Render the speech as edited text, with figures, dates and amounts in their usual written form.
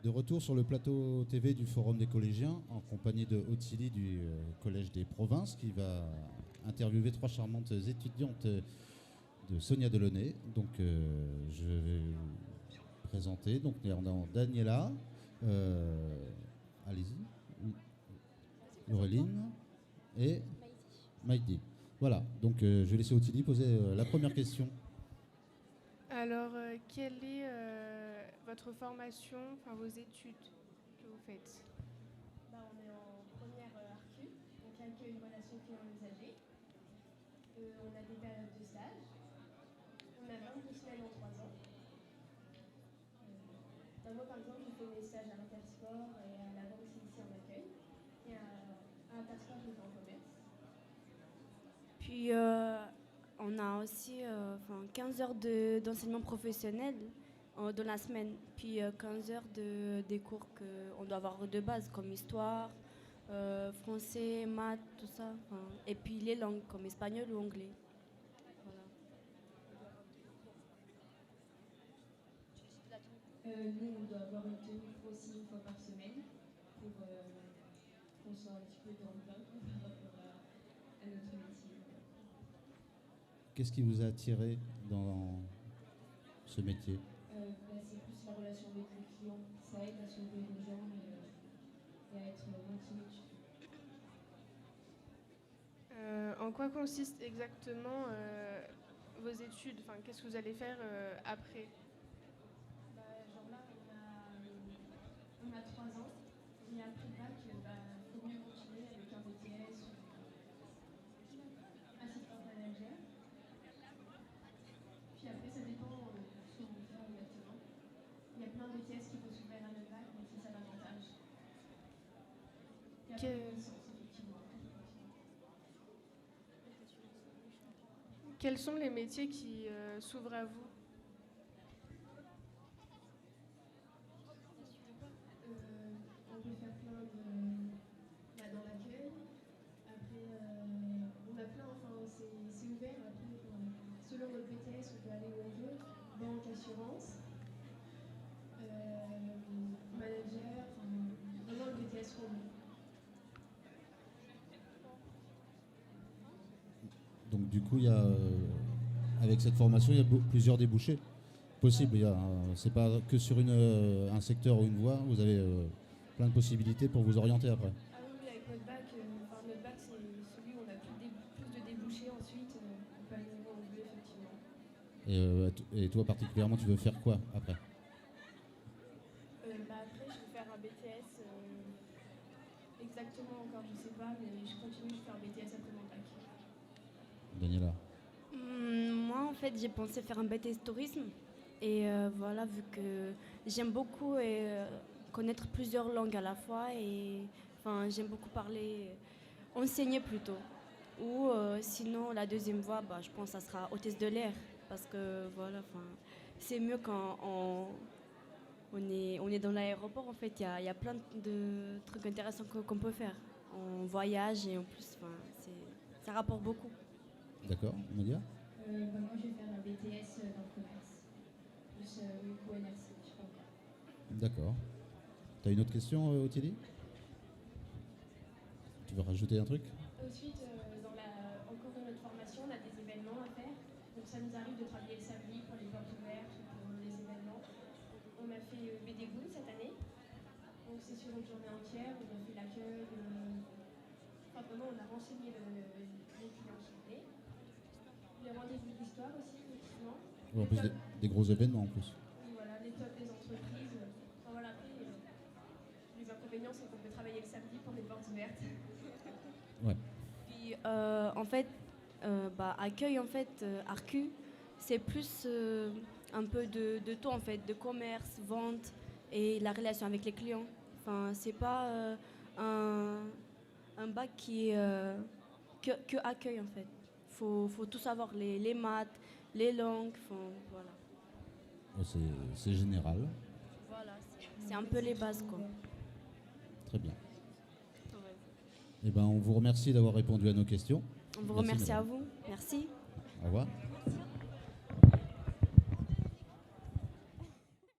De retour sur le plateau TV du Forum des collégiens en compagnie de Ottilie du Collège des Provinces qui va interviewer trois charmantes étudiantes de Sonia Delaunay. Donc je vais vous présenter. Donc on a Daniela, allez-y, Laureline et Maïdi. Voilà, donc je vais laisser Ottilie poser la première question. Alors, quelle est votre formation, enfin vos études que vous faites? On est en première ARCU, donc accueil, relations clients usagers. On a des périodes de stage. On a 22 semaines en 3 ans. Moi, par exemple, j'ai fait mes stages à l'Intersport et à la banque ici en accueil. Et à Intersport, j'étais en commerce. Puis on a aussi 15 heures d'enseignement professionnel dans la semaine, puis 15 heures des cours qu'on doit avoir de base, comme histoire, français, maths, tout ça. Et puis les langues, comme espagnol ou anglais. Voilà. Nous, on doit avoir une tenue aussi une fois par semaine pour qu'on soit un petit peu dans le bain par rapport à notre métier. Qu'est-ce qui vous a attiré dans ce métier? C'est plus la relation avec les clients. Ça aide à sauver les gens et à être motivé. En quoi consistent exactement vos études? Enfin, qu'est-ce que vous allez faire après? Genre là, on a 3 ans. Et après le bac, il faut mieux continuer avec un BTS ou assistant manager. Puis après, ça dépend ce qu'on veut faire exactement. Il y a plein de BTS qui peuvent s'ouvrir à notre bac, donc c'est ça l'avantage. Et après, effectivement. Quels sont les métiers qui s'ouvrent à vous? On peut faire plein de... dans l'accueil. Après, on a plein, c'est ouvert. Après, selon notre BTS, on peut aller où on veut. Banque, assurance, manager, vraiment le BTS qu'on veut. Donc du coup, il y a, avec cette formation, il y a plusieurs débouchés possibles. C'est pas que sur un secteur ou une voie, vous avez plein de possibilités pour vous orienter après. Ah oui, avec notre bac, c'est celui où on a plus de débouchés ensuite. On peut aller où on veut, effectivement. Et toi particulièrement, tu veux faire quoi après? Après, je vais faire un BTS. Exactement encore, je sais pas, mais je continue, je fais un BTS après mon bac. Daniela? Moi, en fait, j'ai pensé faire un BTS tourisme. Et voilà, vu que j'aime beaucoup connaître plusieurs langues à la fois. Et j'aime beaucoup parler, enseigner plutôt. Ou sinon, la deuxième voie, je pense que ça sera hôtesse de l'air. Parce que voilà, c'est mieux quand on est dans l'aéroport. En fait, il y a plein de trucs intéressants qu'on peut faire. On voyage et en plus, ça rapporte beaucoup. D'accord, Nadia? Moi, je vais faire un BTS dans le commerce. Plus UQNRC, je crois. D'accord. Tu as une autre question, Ottilie? Tu veux rajouter un truc? Ensuite, en cours de notre formation, on a des événements à faire. Donc ça nous arrive de travailler le samedi pour les portes ouvertes ou pour les événements. On a fait BD-Goon cette année. Donc c'est sur une journée entière, on a fait l'accueil. Vraiment, on a renseigné les clients qui venaient. Les rendez-vous d'histoire aussi, effectivement. En plus des gros événements en plus. Oui, voilà, les tops des entreprises. Voilà, après, les inconvénients, c'est qu'on peut travailler le samedi pour les portes ouvertes. Ouais. Puis en fait, accueil en fait, ARCU, c'est plus un peu de tout en fait, de commerce, vente et la relation avec les clients. C'est pas un bac qui est que accueil en fait. Faut tout savoir, les maths, les langues, voilà. C'est général. Voilà, c'est un peu les bases quoi. Très bien. Ouais. Eh ben, on vous remercie d'avoir répondu à nos questions. On vous Merci, remercie à madame. vous. Merci. Au revoir.